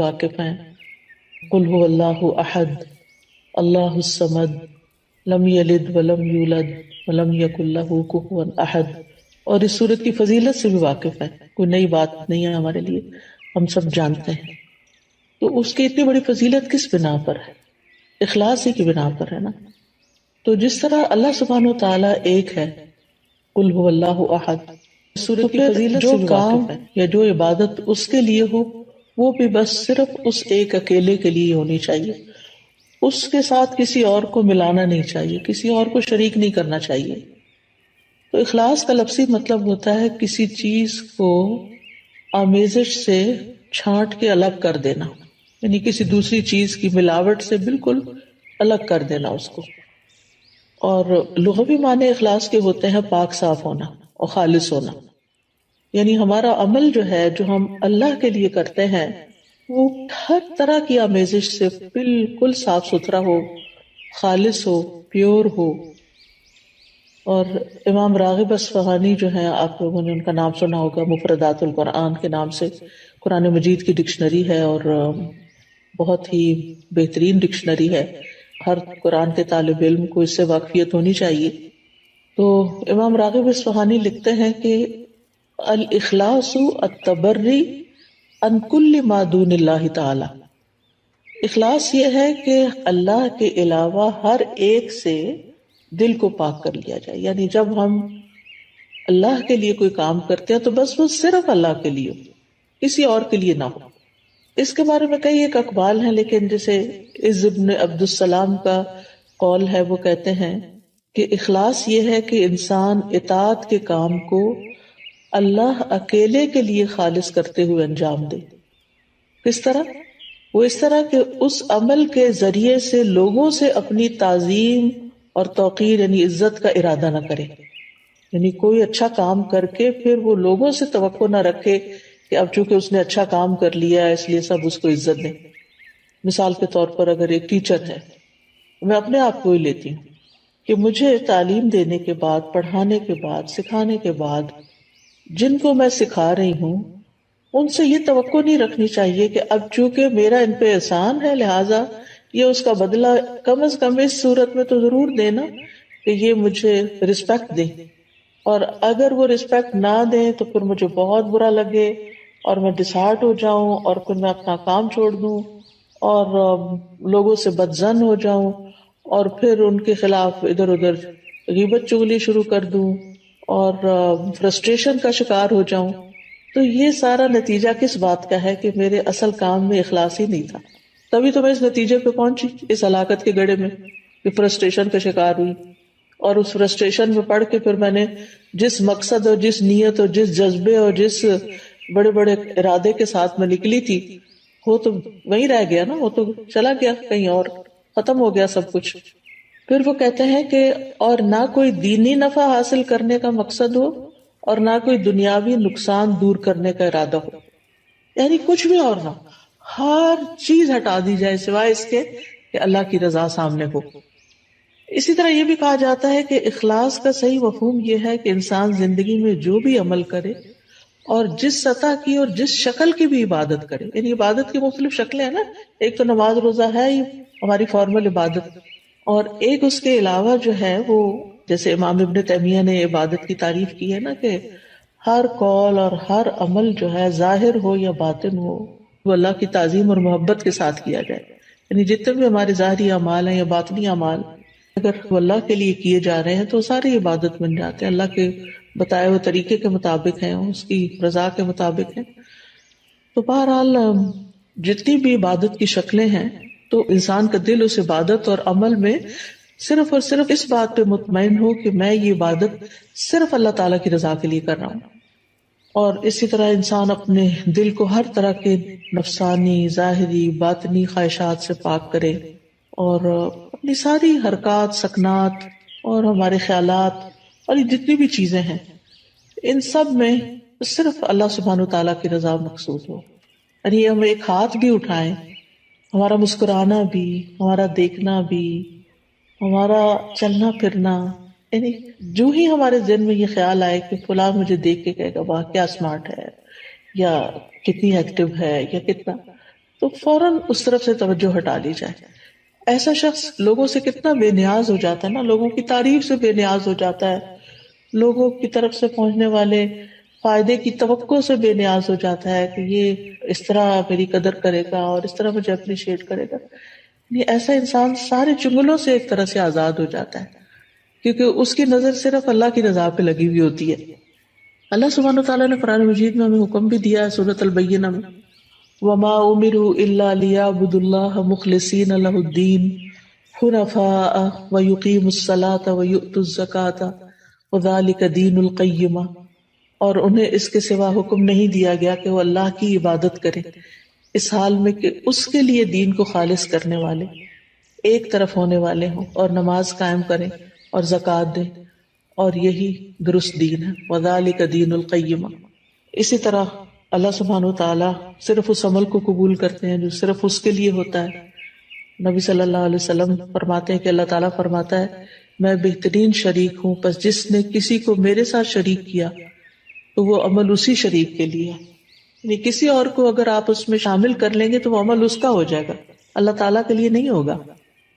واقف ہیں. قل هو اللہ احد اللہ الصمد لم یلد ولم یولد ولم یکن لہ کفوا احد. اور اس صورت کی فضیلت سے بھی واقف ہے. کوئی نئی بات نہیں ہے ہمارے لیے، ہم سب جانتے ہیں. تو اس کی اتنی بڑی فضیلت کس بنا پر ہے؟ اخلاص ہی کی بنا پر ہے نا. تو جس طرح اللہ سبحانہ و تعالیٰ ایک ہے، قل هو اللہ احد، صورت کی فضیلت سے بھی واقف ہے، یا جو عبادت اس کے لیے ہو وہ بھی بس صرف اس ایک اکیلے کے لیے ہونی چاہیے. اس کے ساتھ کسی اور کو ملانا نہیں چاہیے، کسی اور کو شریک نہیں کرنا چاہیے. تو اخلاص کا لفظی مطلب ہوتا ہے کسی چیز کو آمیزش سے چھانٹ کے الگ کر دینا، یعنی کسی دوسری چیز کی ملاوٹ سے بالکل الگ کر دینا اس کو. اور لغوی معنی اخلاص کے ہوتے ہیں پاک صاف ہونا اور خالص ہونا. یعنی ہمارا عمل جو ہے، جو ہم اللہ کے لیے کرتے ہیں، وہ ہر طرح کی آمیزش سے بالکل صاف ستھرا ہو، خالص ہو، پیور ہو. اور امام راغب اصفہانی جو ہیں، آپ لوگوں نے ان کا نام سنا ہوگا، مفردات القرآن کے نام سے قرآن مجید کی ڈکشنری ہے، اور بہت ہی بہترین ڈکشنری ہے. ہر قرآن کے طالب علم کو اس سے واقفیت ہونی چاہیے. تو امام راغب اصفہانی لکھتے ہیں کہ الاخلاص التبری عن کل ما دون اللہ تعالی. اخلاص یہ ہے کہ اللہ کے علاوہ ہر ایک سے دل کو پاک کر لیا جائے. یعنی جب ہم اللہ کے لیے کوئی کام کرتے ہیں تو بس وہ صرف اللہ کے لیے ہو، کسی اور کے لیے نہ ہو. اس کے بارے میں کئی ایک اقوال ہیں، لیکن جیسے عز ابن عبد السلام کا قول ہے، وہ کہتے ہیں کہ اخلاص یہ ہے کہ انسان اطاعت کے کام کو اللہ اکیلے کے لیے خالص کرتے ہوئے انجام دے. کس طرح؟ وہ اس طرح کہ اس عمل کے ذریعے سے لوگوں سے اپنی تعظیم اور توقیر یعنی عزت کا ارادہ نہ کرے. یعنی کوئی اچھا کام کر کے پھر وہ لوگوں سے توقع نہ رکھے کہ اب چونکہ اس نے اچھا کام کر لیا اس لیے سب اس کو عزت دیں. مثال کے طور پر اگر ایک ٹیچر ہے، میں اپنے آپ کو ہی لیتی ہوں کہ مجھے تعلیم دینے کے بعد، پڑھانے کے بعد، سکھانے کے بعد جن کو میں سکھا رہی ہوں ان سے یہ توقع نہیں رکھنی چاہیے کہ اب چونکہ میرا ان پہ احسان ہے لہٰذا یہ اس کا بدلہ کم از کم اس صورت میں تو ضرور دینا کہ یہ مجھے رسپیکٹ دیں. اور اگر وہ رسپیکٹ نہ دیں تو پھر مجھے بہت برا لگے اور میں ڈسہارٹ ہو جاؤں اور پھر میں اپنا کام چھوڑ دوں اور لوگوں سے بدظن ہو جاؤں اور پھر ان کے خلاف ادھر ادھر غیبت چغلی شروع کر دوں اور فرسٹریشن کا شکار ہو جاؤں. تو یہ سارا نتیجہ کس بات کا ہے کہ میرے اصل کام میں اخلاص ہی نہیں تھا. تبھی تو میں اس نتیجے پہ پہنچی، اس ہلاکت کے گڑھے میں کہ فرسٹریشن کا شکار ہوئی. اور اس فرسٹریشن میں پڑھ کے پھر میں نے جس مقصد اور جس نیت اور جس جذبے اور جس بڑے بڑے ارادے کے ساتھ میں نکلی تھی وہ تو وہیں رہ گیا نا، وہ تو چلا گیا کہیں اور، ختم ہو گیا سب کچھ. پھر وہ کہتے ہیں کہ اور نہ کوئی دینی نفع حاصل کرنے کا مقصد ہو اور نہ کوئی دنیاوی نقصان دور کرنے کا ارادہ ہو. یعنی کچھ بھی اور نہ، ہر چیز ہٹا دی جائے سوائے اس کے کہ اللہ کی رضا سامنے ہو. اسی طرح یہ بھی کہا جاتا ہے کہ اخلاص کا صحیح مفہوم یہ ہے کہ انسان زندگی میں جو بھی عمل کرے اور جس سطح کی اور جس شکل کی بھی عبادت کرے. یعنی عبادت کی مختلف شکلیں ہیں نا، ایک تو نماز روزہ ہے ہی ہماری فارمل عبادت، اور ایک اس کے علاوہ جو ہے وہ جیسے امام ابن تیمیہ نے عبادت کی تعریف کی ہے نا کہ ہر قول اور ہر عمل جو ہے ظاہر ہو یا باطن ہو وہ اللہ کی تعظیم اور محبت کے ساتھ کیا جائے. یعنی جتنے بھی ہمارے ظاہری اعمال ہیں یا باطنی اعمال اگر وہ اللہ کے لیے کیے جا رہے ہیں تو ساری عبادت بن جاتے ہیں، اللہ کے بتائے ہوئے طریقے کے مطابق ہیں، اس کی رضا کے مطابق ہیں. تو بہرحال جتنی بھی عبادت کی شکلیں ہیں تو انسان کا دل اس عبادت اور عمل میں صرف اور صرف اس بات پہ مطمئن ہو کہ میں یہ عبادت صرف اللہ تعالیٰ کی رضا کے لیے کر رہا ہوں. اور اسی طرح انسان اپنے دل کو ہر طرح کے نفسانی، ظاہری، باطنی خواہشات سے پاک کرے اور اپنی ساری حرکات، سکنات اور ہمارے خیالات اور یہ جتنی بھی چیزیں ہیں ان سب میں صرف اللہ سبحانہ وتعالیٰ کی رضا مقصود ہو. یعنی ہم ایک ہاتھ بھی اٹھائیں، ہمارا مسکرانا بھی، ہمارا دیکھنا بھی، ہمارا چلنا پھرنا، یعنی جو ہی ہمارے ذہن میں یہ خیال آئے کہ فلاں مجھے دیکھ کے کہے گا واہ کیا اسمارٹ ہے یا کتنی ایکٹیو ہے یا کتنا، تو فوراً اس طرف سے توجہ ہٹا لی جائے. ایسا شخص لوگوں سے کتنا بے نیاز ہو جاتا ہے نا، لوگوں کی تعریف سے بے نیاز ہو جاتا ہے، لوگوں کی طرف سے پہنچنے والے فائدے کی توقع سے بے نیاز ہو جاتا ہے کہ یہ اس طرح میری قدر کرے گا اور اس طرح مجھے اپریشیٹ کرے گا. یہ ایسا انسان سارے چنگلوں سے ایک طرح سے آزاد ہو جاتا ہے، کیونکہ اس کی نظر صرف اللہ کی رضا پہ لگی ہوئی ہوتی ہے. اللہ سبحانہ وتعالیٰ نے قرآن مجید میں ہمیں حکم بھی دیا ہے سورۃ البینہ میں، وما امروا الا ليعبدوا الله مخلصين له الدين حنفاء ويقيموا الصلاة ويؤتوا الزكاة وذلك دين القیمہ، اور انہیں اس کے سوا حکم نہیں دیا گیا کہ وہ اللہ کی عبادت کریں اس حال میں کہ اس کے لیے دین کو خالص کرنے والے ایک طرف ہونے والے ہوں، اور نماز قائم کریں اور زکوٰۃ دیں، اور یہی درست دین ہے. وذلك دین القیمہ. اسی طرح اللہ سبحانہ وتعالیٰ صرف اس عمل کو قبول کرتے ہیں جو صرف اس کے لیے ہوتا ہے. نبی صلی اللہ علیہ وسلم فرماتے ہیں کہ اللہ تعالیٰ فرماتا ہے میں بہترین شریک ہوں، پس جس نے کسی کو میرے ساتھ شریک کیا تو وہ عمل اسی شریک کے لیے ہے. یعنی کسی اور کو اگر آپ اس میں شامل کر لیں گے تو وہ عمل اس کا ہو جائے گا، اللہ تعالیٰ کے لیے نہیں ہوگا.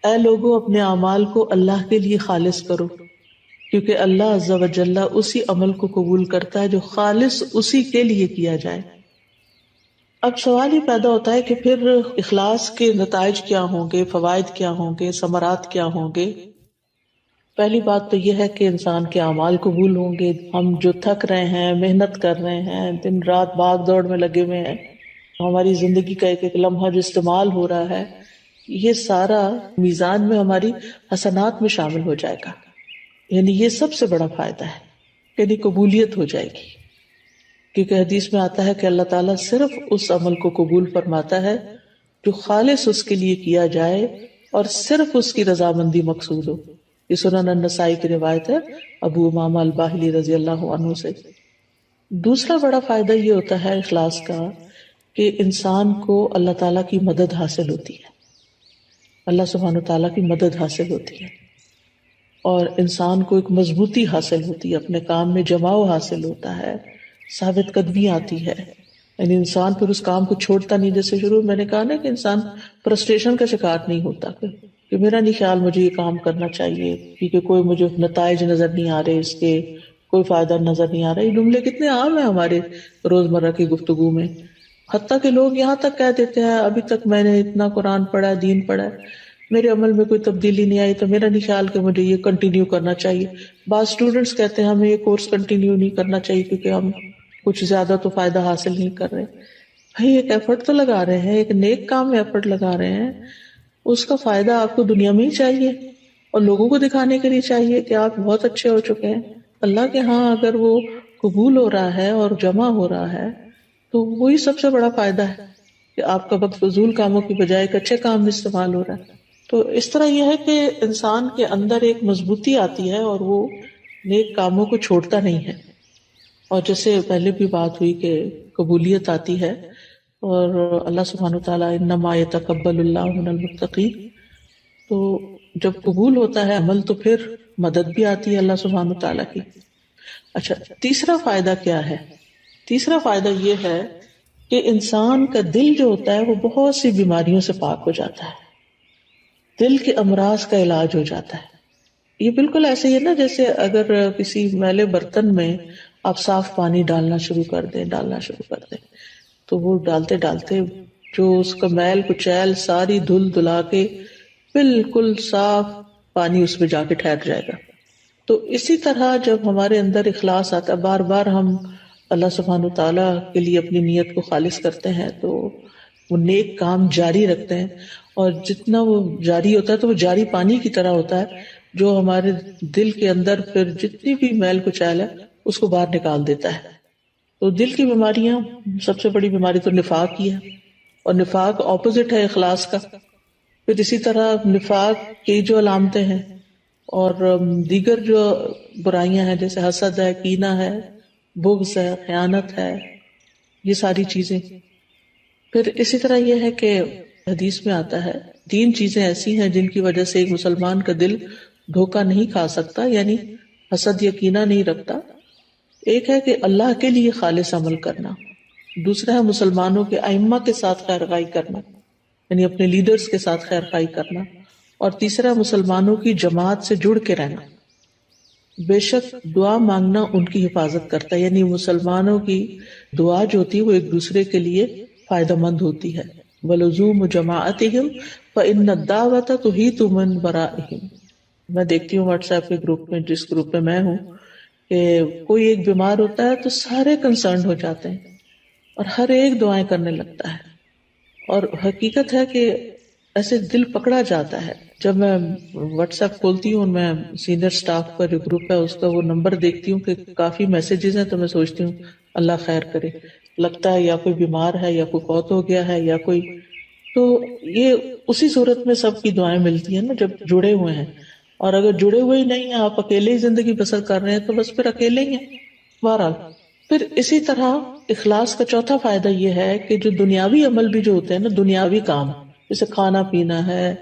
اے لوگوں اپنے اعمال کو اللہ کے لیے خالص کرو، کیونکہ اللہ عز و جل اسی عمل کو قبول کرتا ہے جو خالص اسی کے لیے کیا جائے. اب سوال یہ پیدا ہوتا ہے کہ پھر اخلاص کے نتائج کیا ہوں گے، فوائد کیا ہوں گے، ثمرات کیا ہوں گے؟ پہلی بات تو یہ ہے کہ انسان کے اعمال قبول ہوں گے. ہم جو تھک رہے ہیں، محنت کر رہے ہیں، دن رات بھاگ دوڑ میں لگے ہوئے ہیں، ہماری زندگی کا ایک ایک لمحہ جو استعمال ہو رہا ہے، یہ سارا میزان میں ہماری حسنات میں شامل ہو جائے گا. یعنی یہ سب سے بڑا فائدہ ہے، یعنی قبولیت ہو جائے گی. کیونکہ حدیث میں آتا ہے کہ اللہ تعالیٰ صرف اس عمل کو قبول فرماتا ہے جو خالص اس کے لیے کیا جائے اور صرف اس کی رضامندی مقصود ہو. یہ سنن النسائی کی روایت ہے ابو امامہ الباہلی رضی اللہ عنہ سے. دوسرا بڑا فائدہ یہ ہوتا ہے اخلاص کا کہ انسان کو اللہ تعالیٰ کی مدد حاصل ہوتی ہے، اللہ سبحانہ تعالیٰ کی مدد حاصل ہوتی ہے، اور انسان کو ایک مضبوطی حاصل ہوتی ہے، اپنے کام میں جماؤ حاصل ہوتا ہے، ثابت قدمی آتی ہے. یعنی انسان پھر اس کام کو چھوڑتا نہیں. جیسے شروع میں نے کہا نا کہ انسان فرسٹریشن کا شکار نہیں ہوتا کہ میرا نہیں خیال مجھے یہ کام کرنا چاہیے کیونکہ کوئی مجھے نتائج نظر نہیں آ رہے، اس کے کوئی فائدہ نظر نہیں آ رہا. یہ جملے کتنے عام ہیں ہمارے روزمرہ کی گفتگو میں، حتیٰ کہ لوگ یہاں تک کہہ دیتے ہیں ابھی تک میں نے اتنا قرآن پڑھا، دین پڑھا ہے، میرے عمل میں کوئی تبدیلی نہیں آئی، تو میرا نہیں خیال کہ مجھے یہ کنٹینیو کرنا چاہیے. بعض اسٹوڈینٹس کہتے ہیں ہمیں یہ کورس کنٹینیو نہیں کرنا چاہیے کیونکہ ہم کچھ زیادہ تو فائدہ حاصل نہیں کر رہے. بھائی ایک ایفرٹ تو لگا رہے ہیں، ایک نیک کام میں ایفرٹ لگا رہے ہیں، اس کا فائدہ آپ کو دنیا میں ہی چاہیے اور لوگوں کو دکھانے کے لیے چاہیے کہ آپ بہت اچھے ہو چکے ہیں. اللہ کے ہاں اگر وہ قبول ہو رہا ہے اور جمع ہو رہا ہے تو وہی سب سے بڑا فائدہ ہے کہ آپ کا وقت فضول کاموں کی بجائے ایک اچھے کام میں استعمال ہو رہا ہے. تو اس طرح یہ ہے کہ انسان کے اندر ایک مضبوطی آتی ہے اور وہ نیک کاموں کو چھوڑتا نہیں ہے. اور جیسے پہلے بھی بات ہوئی کہ قبولیت آتی ہے اور اللہ سبحانہ وتعالیٰ انما یتقبل اللہ من المتقین، تو جب قبول ہوتا ہے عمل تو پھر مدد بھی آتی ہے اللہ سبحانہ وتعالیٰ کی. اچھا، تیسرا فائدہ کیا ہے؟ تیسرا فائدہ یہ ہے کہ انسان کا دل جو ہوتا ہے وہ بہت سی بیماریوں سے پاک ہو جاتا ہے، دل کے امراض کا علاج ہو جاتا ہے. یہ بالکل ایسے ہی ہے نا جیسے اگر کسی میلے برتن میں آپ صاف پانی ڈالنا شروع کر دیں تو وہ ڈالتے ڈالتے جو اس کا میل کچیل ساری دھل دلا کے بالکل صاف پانی اس میں جا کے ٹھہر جائے گا. تو اسی طرح جب ہمارے اندر اخلاص آتا ہے، بار بار ہم اللہ سبحانہ وتعالیٰ کے لیے اپنی نیت کو خالص کرتے ہیں تو وہ نیک کام جاری رکھتے ہیں، اور جتنا وہ جاری ہوتا ہے تو وہ جاری پانی کی طرح ہوتا ہے جو ہمارے دل کے اندر پھر جتنی بھی میل کچیل ہے اس کو باہر نکال دیتا ہے. تو دل کی بیماریاں، سب سے بڑی بیماری تو نفاق ہی ہے، اور نفاق اپوزٹ ہے اخلاص کا. پھر اسی طرح نفاق کی جو علامتیں ہیں اور دیگر جو برائیاں ہیں جیسے حسد ہے، کینہ ہے، بغض ہے، خیانت ہے، یہ ساری چیزیں. پھر اسی طرح یہ ہے کہ حدیث میں آتا ہے 3 چیزیں ایسی ہیں جن کی وجہ سے ایک مسلمان کا دل دھوکہ نہیں کھا سکتا، یعنی حسد یا کینہ نہیں رکھتا. ایک ہے کہ اللہ کے لیے خالص عمل کرنا، دوسرا ہے مسلمانوں کے ائمہ کے ساتھ خیر خواہی کرنا، یعنی اپنے لیڈرز کے ساتھ خیر خواہی کرنا، اور تیسرا مسلمانوں کی جماعت سے جڑ کے رہنا۔ بے شک دعا مانگنا ان کی حفاظت کرتا ہے، یعنی مسلمانوں کی دعا جو ہوتی ہے وہ ایک دوسرے کے لیے فائدہ مند ہوتی ہے۔ وَلُزُومُ جَمَاعَتِهِمْ فَإِنَّ الدَّعْوَةَ تُحِيطُ مِنْ وَرَائِهِمْ۔ میں دیکھتی ہوں واٹس ایپ کے گروپ میں، جس گروپ میں میں ہوں، کہ کوئی ایک بیمار ہوتا ہے تو سارے کنسرنڈ ہو جاتے ہیں اور ہر ایک دعائیں کرنے لگتا ہے، اور حقیقت ہے کہ ایسے دل پکڑا جاتا ہے۔ جب میں واٹس ایپ کھولتی ہوں، میں سینئر سٹاف کا جو گروپ ہے اس کا وہ نمبر دیکھتی ہوں کہ کافی میسیجز ہیں، تو میں سوچتی ہوں اللہ خیر کرے، لگتا ہے یا کوئی بیمار ہے یا کوئی فوت ہو گیا ہے یا کوئی، تو یہ اسی صورت میں سب کی دعائیں ملتی ہیں نا جب جڑے ہوئے ہیں، اور اگر جڑے ہوئے ہی نہیں ہیں، آپ اکیلے ہی زندگی بسر کر رہے ہیں تو بس پھر اکیلے ہی ہیں بہرحال۔ پھر اسی طرح اخلاص کا چوتھا فائدہ یہ ہے کہ جو دنیاوی عمل بھی جو ہوتے ہیں نا، دنیاوی کام جیسے کھانا پینا ہے،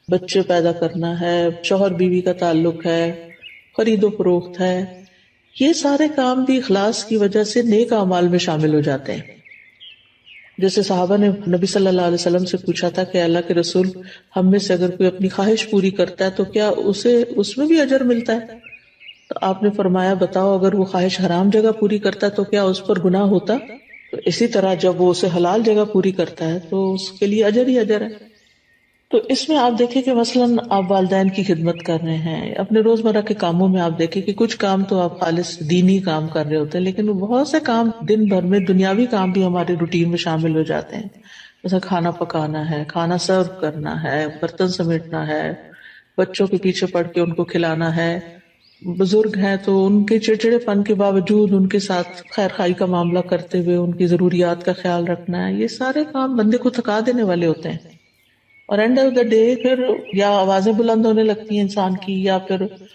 بچے پیدا کرنا ہے، شوہر بیوی کا تعلق ہے، خرید و فروخت ہے، یہ سارے کام بھی اخلاص کی وجہ سے نیک اعمال میں شامل ہو جاتے ہیں۔ جیسے صحابہ نے نبی صلی اللہ علیہ وسلم سے پوچھا تھا کہ اللہ کے رسول، ہم میں سے اگر کوئی اپنی خواہش پوری کرتا ہے تو کیا اسے اس میں بھی اجر ملتا ہے؟ تو آپ نے فرمایا بتاؤ، اگر وہ خواہش حرام جگہ پوری کرتا ہے تو کیا اس پر گناہ ہوتا؟ تو اسی طرح جب وہ اسے حلال جگہ پوری کرتا ہے تو اس کے لیے اجر ہی اجر ہے۔ تو اس میں آپ دیکھیں کہ مثلاً آپ والدین کی خدمت کر رہے ہیں، اپنے روزمرہ کے کاموں میں آپ دیکھیں کہ کچھ کام تو آپ خالص دینی کام کر رہے ہوتے ہیں، لیکن بہت سے کام دن بھر میں دنیاوی کام بھی ہمارے روٹین میں شامل ہو جاتے ہیں، جیسے کھانا پکانا ہے، کھانا سرو کرنا ہے، برتن سمیٹنا ہے، بچوں کے پیچھے پڑ کے ان کو کھلانا ہے، بزرگ ہیں تو ان کے چڑچڑے پن کے باوجود ان کے ساتھ خیر خائی کا معاملہ کرتے ہوئے ان کی ضروریات کا خیال رکھنا ہے، یہ سارے کام بندے کو تھکا دینے والے ہوتے ہیں، اور اینڈ آف دا ڈے پھر یا آوازیں بلند ہونے لگتی ہیں انسان کی، یا پھر